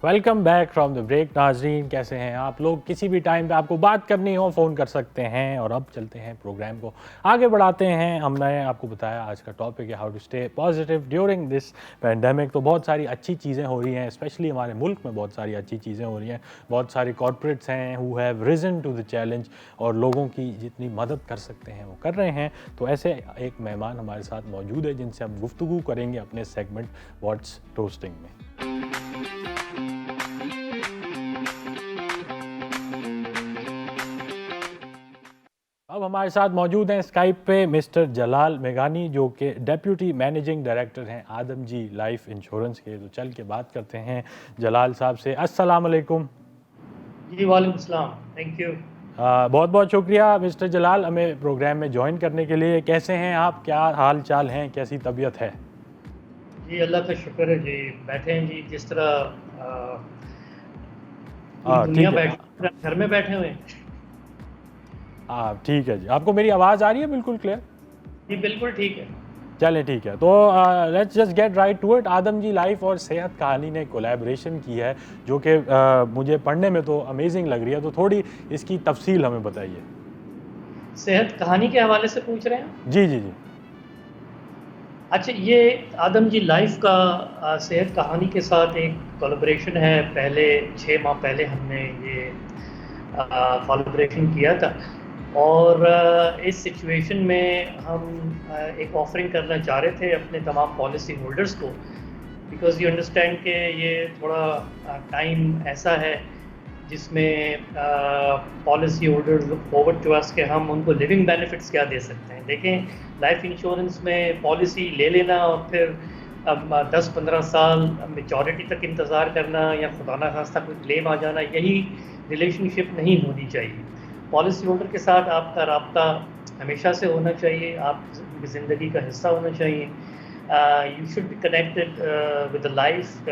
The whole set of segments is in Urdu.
Welcome back from the break. ناظرین کیسے ہیں آپ لوگ؟ کسی بھی ٹائم پہ آپ کو بات کرنی ہو فون کر سکتے ہیں. اور اب چلتے ہیں پروگرام کو آگے بڑھاتے ہیں. ہم نے آپ کو بتایا آج کا ٹاپک ہے how to stay positive during this pandemic. تو بہت ساری اچھی چیزیں ہو رہی ہیں، اسپیشلی ہمارے ملک میں بہت ساری اچھی چیزیں ہو رہی ہیں. بہت سارے کارپوریٹس ہیں who have reason to the challenge, اور لوگوں کی جتنی مدد کر سکتے ہیں وہ کر رہے ہیں. تو ایسے ایک مہمان ہمارے ساتھ موجود ہے جن سے ہم گفتگو کریں گے اپنے سیگمنٹ واٹس ٹوسٹنگ میں. اب ہمارے ساتھ موجود ہیں اسکائپ پہ مسٹر جلال میگانی، جو کہ ڈیپیوٹی مینیجنگ ڈائریکٹر ہیں آدم جی لائف انشورنس کے. تو چل کے بات کرتے ہیں جلال صاحب سے. السلام علیکم. جی وعلیکم السلام. Thank you. بہت بہت شکریہ مسٹر جلال ہمیں پروگرام میں جوائن کرنے کے لیے. کیسے ہیں آپ؟ کیا حال چال ہیں؟ کیسی طبیعت ہے؟ جی اللہ کا شکر ہے جی. بیٹھے ہیں جی، جس طرح پوری دنیا ٹھیک ہے. بیٹھی، گھر میں بیٹھے ہوئے ہیں. ٹھیک ہے جی. آپ کو میری آواز آ رہی ہے بالکل کلیئر؟ جی بالکل ٹھیک ہے. چلیں ٹھیک ہے. تو let's just get right to it. Adamjee life اور صحت کہانی نے کولیبریشن کی ہے جو کہ مجھے پڑھنے میں تو امیزنگ لگ رہی ہے. تو تھوڑی اس کی تفصیل ہمیں بتائیے. صحت کہانی کے حوالے سے پوچھ رہے ہیں؟ جی جی جی. اچھا، یہ آدم جی لائف کا صحت کہانی کے ساتھ ایک کولیبریشن ہے. پہلے 6 ماہ پہلے ہم نے یہ کولیبریشن کیا تھا، اور اس سچویشن میں ہم ایک آفرنگ کرنا چاہ رہے تھے اپنے تمام پالیسی ہولڈرز کو، بیکاز یو انڈرسٹینڈ کہ یہ تھوڑا ٹائم ایسا ہے جس میں policy holders look forward to اس کہ ہم ان کو لیونگ بینیفٹس کیا دے سکتے ہیں. دیکھیں، لائف انشورنس میں پالیسی لے لینا اور پھر اب 10-15 سال میچورٹی تک انتظار کرنا یا خدا نخواستہ کوئی کلیم آ جانا، یہی ریلیشن شپ نہیں ہونی چاہیے. پالیسی ہولڈر کے ساتھ آپ کا رابطہ ہمیشہ سے ہونا چاہیے، آپ کی زندگی کا حصہ ہونا چاہیے. You should be connected with the life.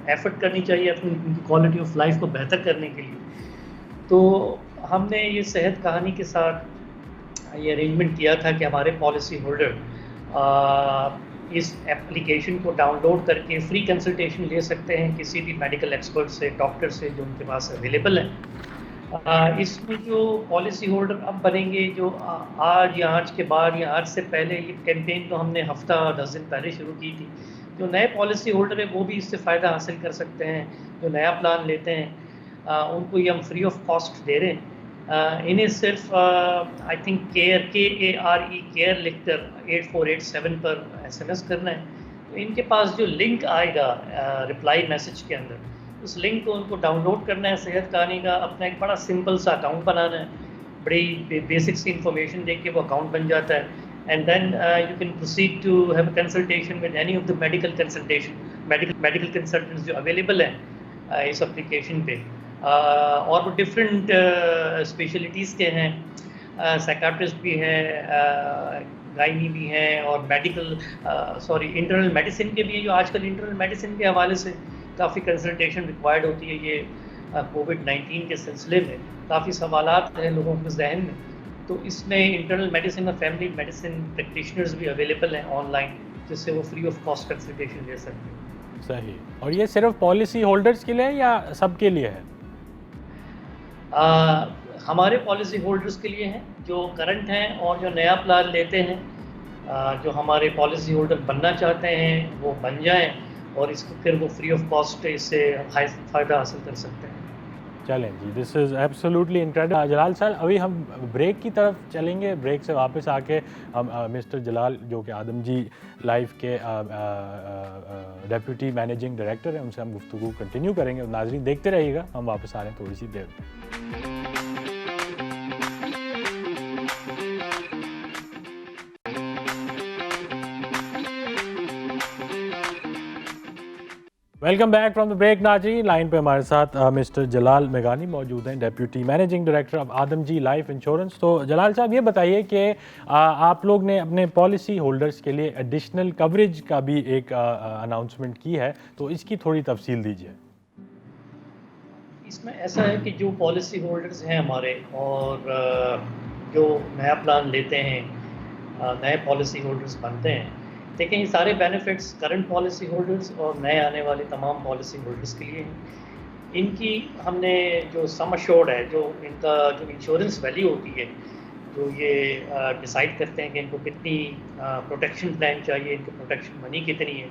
Effort کرنی چاہیے اپنی کوالٹی آف لائف کو بہتر کرنے کے لیے. تو ہم نے یہ صحت کہانی کے ساتھ یہ ارینجمنٹ کیا تھا کہ ہمارے پالیسی ہولڈر اس اپلیکیشن کو ڈاؤن لوڈ کر کے فری کنسلٹیشن لے سکتے ہیں کسی بھی میڈیکل ایکسپرٹ سے، ڈاکٹر سے جو ان کے پاس اویلیبل ہیں. اس میں جو پالیسی ہولڈر اب بنیں گے، جو آج یا آج کے بعد یا آج سے پہلے، یہ کیمپین تو ہم نے ہفتہ 10 دن پہلے شروع کی تھی، جو نئے پالیسی ہولڈر ہیں وہ بھی اس سے فائدہ حاصل کر سکتے ہیں. جو نیا پلان لیتے ہیں ان کو یہ ہم فری آف کاسٹ دے رہے ہیں. انہیں صرف آئی تھنک کیئر لکھ کر 8487 پر SMS کرنا ہے. تو ان کے پاس جو لنک آئے گا رپلائی میسج کے اندر، اس لنک کو ان کو ڈاؤن لوڈ کرنا ہے صحت کہانی کا، اپنا ایک بڑا سمپل سا اکاؤنٹ بنانا ہے، بڑی بیسک سی انفارمیشن دے کے وہ اکاؤنٹ بن جاتا ہے. And then you can proceed to have a consultation with any of the medical consultants جو اویلیبل ہیں اس اپلیکیشن پہ. اور وہ ڈفرینٹ اسپیشلٹیز کے ہیں، سائیکاٹرسٹ بھی ہیں، گائنی بھی ہیں، اور انٹرنل میڈیسن کے بھی ہیں. جو آج کل انٹرنل میڈیسن کے حوالے سے کافی کنسلٹیشن ریکوائرڈ ہوتی ہے. یہ کووڈ-19 کے سلسلے میں کافی سوالات ہیں لوگوں کے ذہن میں، تو اس میں انٹرنل میڈیسن اور فیملی میڈیسن پریکٹیشنرز بھی اویلیبل ہیں آن لائن، جس سے وہ فری آف کاسٹ کنسلٹیشن لے سکتے ہیں. صحیح. اور یہ صرف پالیسی ہولڈرز کے لیے یا سب کے لیے ہے؟ ہمارے پالیسی ہولڈرز کے لیے ہیں جو کرنٹ ہیں، اور جو نیا پلان لیتے ہیں. جو ہمارے پالیسی ہولڈر بننا چاہتے ہیں وہ بن جائیں، اور اس کو پھر وہ فری آف کاسٹ اس سے فائدہ حاصل کر سکتے ہیں. چلیں جی، دس از ایبسولوٹلی انکریڈبل. جلال صاحب ابھی ہم بریک کی طرف چلیں گے. بریک سے واپس آ کے ہم مسٹر جلال جو کہ آدم جی لائف کے ڈیپیوٹی مینیجنگ ڈائریکٹر ہیں، ان سے ہم گفتگو کنٹینیو کریں گے. ناظرین دیکھتے رہیے گا، ہم واپس آ رہے ہیں تھوڑی سی دیر میں. Welcome back from the break. ناظرین لائن پہ ہمارے ساتھ مسٹر جلال میگانی موجود ہیں، deputy managing director of Adamjee life insurance. تو جلال صاحب یہ بتائیے کہ آپ لوگ نے اپنے پالیسی ہولڈرز کے لیے ایڈیشنل کوریج کا بھی ایک اناؤنسمنٹ کی ہے، تو اس کی تھوڑی تفصیل دیجیے. اس میں ایسا ہے کہ جو پالیسی ہولڈرز ہیں ہمارے، اور جو نیا پلان لیتے ہیں، نئے پالیسی ہولڈرز بنتے ہیں، دیکھیں یہ سارے بینیفٹس کرنٹ پالیسی ہولڈرز اور نئے آنے والے تمام پالیسی ہولڈرز کے لیے ہیں. ان کی ہم نے جو سم اشورڈ ہے، جو ان کا جو انشورنس ویلیو ہوتی ہے، جو یہ ڈیسائیڈ کرتے ہیں کہ ان کو کتنی پروٹیکشن پلان چاہیے، ان کی پروٹیکشن منی کتنی ہے،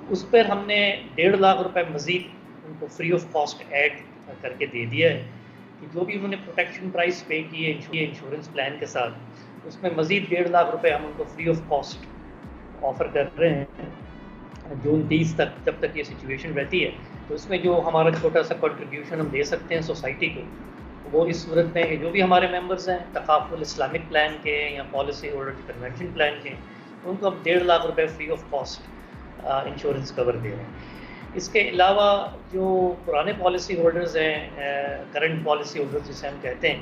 اس پر ہم نے 1.5 لاکھ روپے مزید ان کو فری آف کاسٹ ایڈ کر کے دے دیا ہے کہ جو بھی انہوں نے پروٹیکشن پرائز پے کی ہے انشورنس پلان کے ساتھ، اس میں مزید 1.5 لاکھ روپے ہم ان کو فری آف کاسٹ آفر کر رہے ہیں جون 30 تک، جب تک یہ سچویشن رہتی ہے. تو اس میں جو ہمارا چھوٹا سا کنٹریبیوشن ہم دے سکتے ہیں سوسائٹی کو، وہ اس صورت میں کہ جو بھی ہمارے ممبرز ہیں تکافل اسلامک پلان کے یا پالیسی ہولڈر کنونشن پلان کے، ان کو اب 1.5 لاکھ روپے فری آف کاسٹ انشورنس کور دے رہے ہیں. اس کے علاوہ جو پرانے پالیسی ہولڈرز ہیں، کرنٹ پالیسی ہولڈرز جسے ہم کہتے ہیں،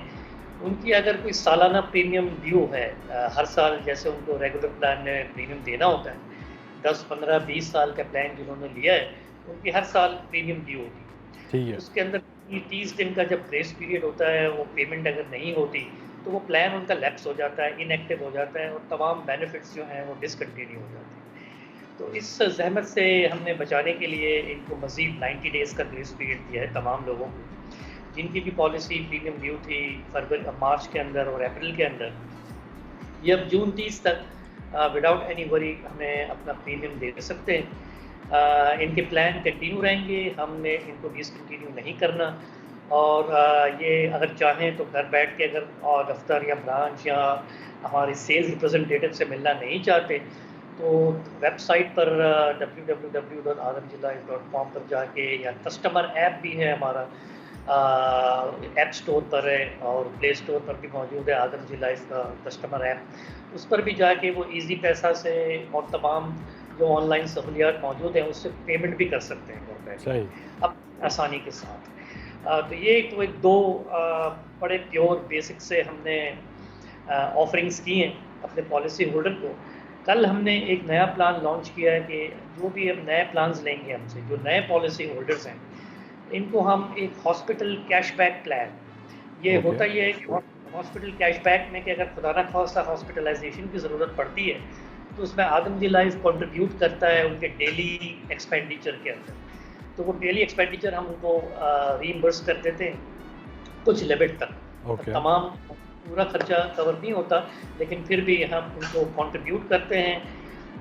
ان کی اگر کوئی سالانہ پریمیم ڈیو ہے، ہر سال جیسے ان کو ریگولر پلان میں پریمیم دینا ہوتا ہے، 10 15 20 سال کا پلان جنہوں نے لیا ہے، ان کی ہر سال پریمیم ڈیو ہوتی ہے. ٹھیک ہے. اس کے اندر 30 دن کا جب گریس پیریڈ ہوتا ہے، وہ پیمنٹ اگر نہیں ہوتی تو وہ پلان ان کا لیپس ہو جاتا ہے، ان ایکٹیو ہو جاتا ہے، اور تمام بینیفٹس جو ہیں وہ ڈسکنٹینیو ہو جاتے ہیں. تو اس زحمت سے ہم نے بچانے کے لیے ان کو مزید 90 ڈیز کا گریس پیریڈ دیا ہے تمام لوگوں کو، جن کی بھی پالیسی پریمیم ڈیو تھی مارچ کے اندر اور اپریل کے اندر. یہ اب جون 30 تک وداؤٹ اینی وری ہمیں اپنا پریمیم دے سکتے ہیں. ان کے پلان کنٹینیو رہیں گے، ہم نے ان کو ڈسکنٹینیو نہیں کرنا. اور یہ اگر چاہیں تو گھر بیٹھ کے اگر دفتر یا برانچ یا ہمارے سیلز ریپرزنٹیٹیو سے ملنا نہیں چاہتے تو ویب سائٹ پر www.adamjilife.com پر جا کے، یا کسٹمر ایپ بھی ہے ہمارا، ایپ اسٹور پر ہے اور پلے اسٹور پر بھی موجود ہے آدم جی لائف کا کسٹمر ایپ، اس پر بھی جا کے وہ ایزی پیسہ سے اور تمام جو آن لائن سہولیات موجود ہیں اس سے پیمنٹ بھی کر سکتے ہیں گھر بیٹھ کے اب آسانی کے ساتھ. تو یہ تو ایک دو بڑے پیور بیسک سے ہم نے آفرنگس کی ہیں اپنے پالیسی ہولڈر کو. کل ہم نے ایک نیا پلان لانچ کیا ہے کہ جو بھی اب نئے پلانز لیں گے ہم سے، جو نئے پالیسی ہولڈرز ہیں، ان کو ہم ایک ہاسپٹل کیش بیک پلان، یہ ہوتا یہ ہے کہ ہاسپٹل کیش بیک میں کہ اگر خدا نہ خواستہ ہاسپٹلائزیشن کی ضرورت پڑتی ہے تو اس میں آدم جی لائف کنٹریبیوٹ کرتا ہے ان کے ڈیلی ایکسپینڈیچر کے اندر. تو وہ ڈیلی ایکسپینڈیچر ہم ان کو ریمبرس کر دیتے ہیں کچھ لیمٹ تک. تمام پورا خرچہ کور نہیں ہوتا لیکن پھر بھی ہم ان کو کنٹریبیوٹ کرتے ہیں،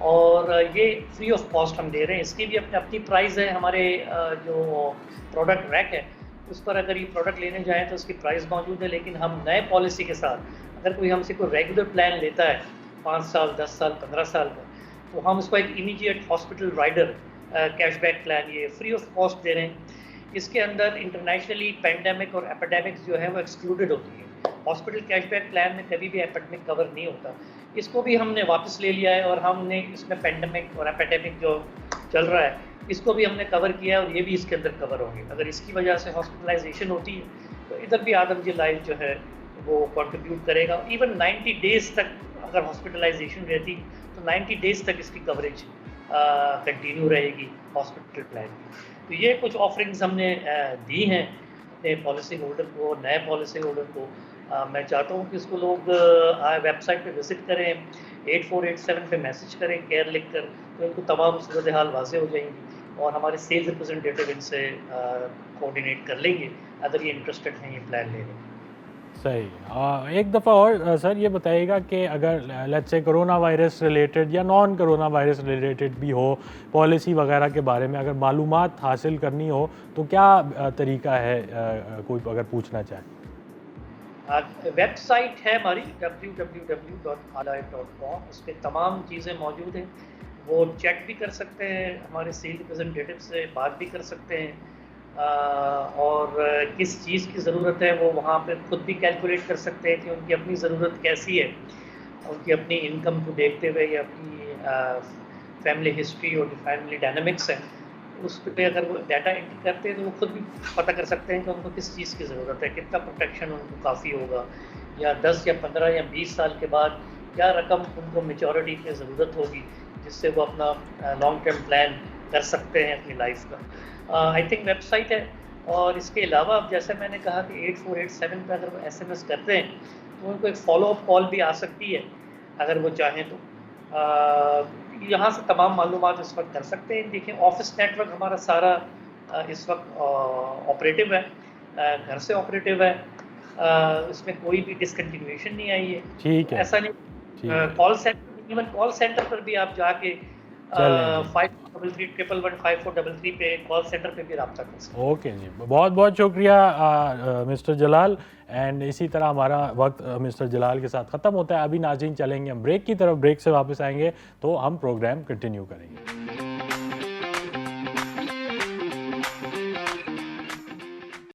اور یہ فری آف کاسٹ ہم دے رہے ہیں. اس کی بھی اپنی پرائز ہے. ہمارے جو پروڈکٹ ریک ہے اس پر اگر یہ پروڈکٹ لینے جائیں تو اس کی پرائز موجود ہے، لیکن ہم نئے پالیسی کے ساتھ اگر کوئی ہم سے کوئی ریگولر پلان لیتا ہے 5 سال 10 سال 15 سال کا، تو ہم اس کو ایک immediate hospital rider cash back plan یہ فری آف کاسٹ دے رہے ہیں. اس کے اندر انٹرنیشنلی پینڈیمک اور ایپیڈیمکس جو ہے وہ ایکسکلوڈڈ ہوتی ہے. ہاسپٹل کیش بیک پلان میں کبھی بھی ایپیڈمک کور نہیں ہوتا. اس کو بھی ہم نے واپس لے لیا ہے اور ہم نے اس میں پینڈیمک اور ایپیڈیمک جو چل رہا ہے اس کو بھی ہم نے کور کیا ہے، اور یہ بھی اس کے اندر کور ہوں گے. اگر اس کی وجہ سے ہاسپٹلائزیشن ہوتی ہے تو ادھر بھی آدم جی لائف جو ہے وہ کنٹریبیوٹ کرے گا. ایون 90 ڈیز تک اگر ہاسپٹلائزیشن رہتی تو 90 ڈیز تک اس کی کوریج کنٹینیو رہے گی ہاسپٹل پلان کی. تو یہ کچھ آفرنگز ہم نے دی ہیں اپنے پالیسی ہولڈر کو، نئے پالیسی ہولڈر کو. میں چاہتا ہوں کہ اس کو لوگ ویب سائٹ پہ وزٹ کریں، 8487 پہ میسج کریں کیئر لکھ کر، تو ان کو تمام صورتحال واضح ہو جائیں گی، اور ہمارے سیلز ریپرزنٹیٹیو ان سے کوآرڈینیٹ کر لیں گے اگر یہ انٹرسٹڈ ہیں یہ پلان لینے میں. صحیح. ایک دفعہ اور سر یہ بتائیے گا کہ اگر let's say corona virus related یا نان کرونا وائرس ریلیٹڈ بھی ہو پالیسی وغیرہ کے بارے میں اگر معلومات حاصل کرنی ہو تو کیا طریقہ ہے، کوئی اگر پوچھنا چاہے؟ ویب سائٹ ہے ہماری www.adamjilife.com، اس پہ تمام چیزیں موجود ہیں. وہ چیک بھی کر سکتے ہیں، ہمارے سیل ریپرزنٹیٹیو سے بات بھی کر سکتے ہیں، اور کس چیز کی ضرورت ہے وہ وہاں پہ خود بھی کیلکولیٹ کر سکتے ہیں کہ ان کی اپنی ضرورت کیسی ہے، ان کی اپنی انکم کو دیکھتے ہوئے یا اپنی فیملی ہسٹری اور فیملی ڈائنامکس ہے اس پہ اگر وہ ڈیٹا انٹر کرتے ہیں تو وہ خود بھی پتہ کر سکتے ہیں کہ ان کو کس چیز کی ضرورت ہے، کتنا پروٹیکشن ان کو کافی ہوگا، یا 10 یا 15 یا 20 سال کے بعد کیا رقم ان کو میچورٹی کی ضرورت ہوگی جس سے وہ اپنا لانگ ٹرم پلان کر سکتے ہیں اپنی لائف کا. آئی تھنک ویب سائٹ ہے. اور اس کے علاوہ اب جیسے میں نے کہا کہ 8487 پہ اگر وہ SMS کرتے ہیں تو ان کو ایک فالو اپ کال بھی آ سکتی ہے اگر وہ چاہیں تو. یہاں سے تمام معلومات اس وقت کر سکتے ہیں. دیکھیں آفس نیٹ ورک ہمارا سارا اس وقت آپریٹیو ہے, گھر سے آپریٹیو ہے, اس میں کوئی بھی ڈسکنٹینیویشن نہیں آئی ہے. ٹھیک ہے, ایسا ٹھیک نہیں, ہے. Call centre even call centre پر بھی آپ جا کے چلیں جی, 5433115433 پہ کال سینٹر پہ بھی رابطہ کر سکتے ہیں. اوکے جی, بہت بہت شکریہ مسٹر جلال. اینڈ اسی طرح ہمارا وقت مسٹر جلال کے ساتھ ختم ہوتا ہے. ابھی ناظرین چلیں گے ہم بریک کی طرف, بریک سے واپس آئیں گے تو ہم پروگرام کنٹینیو کریں گے.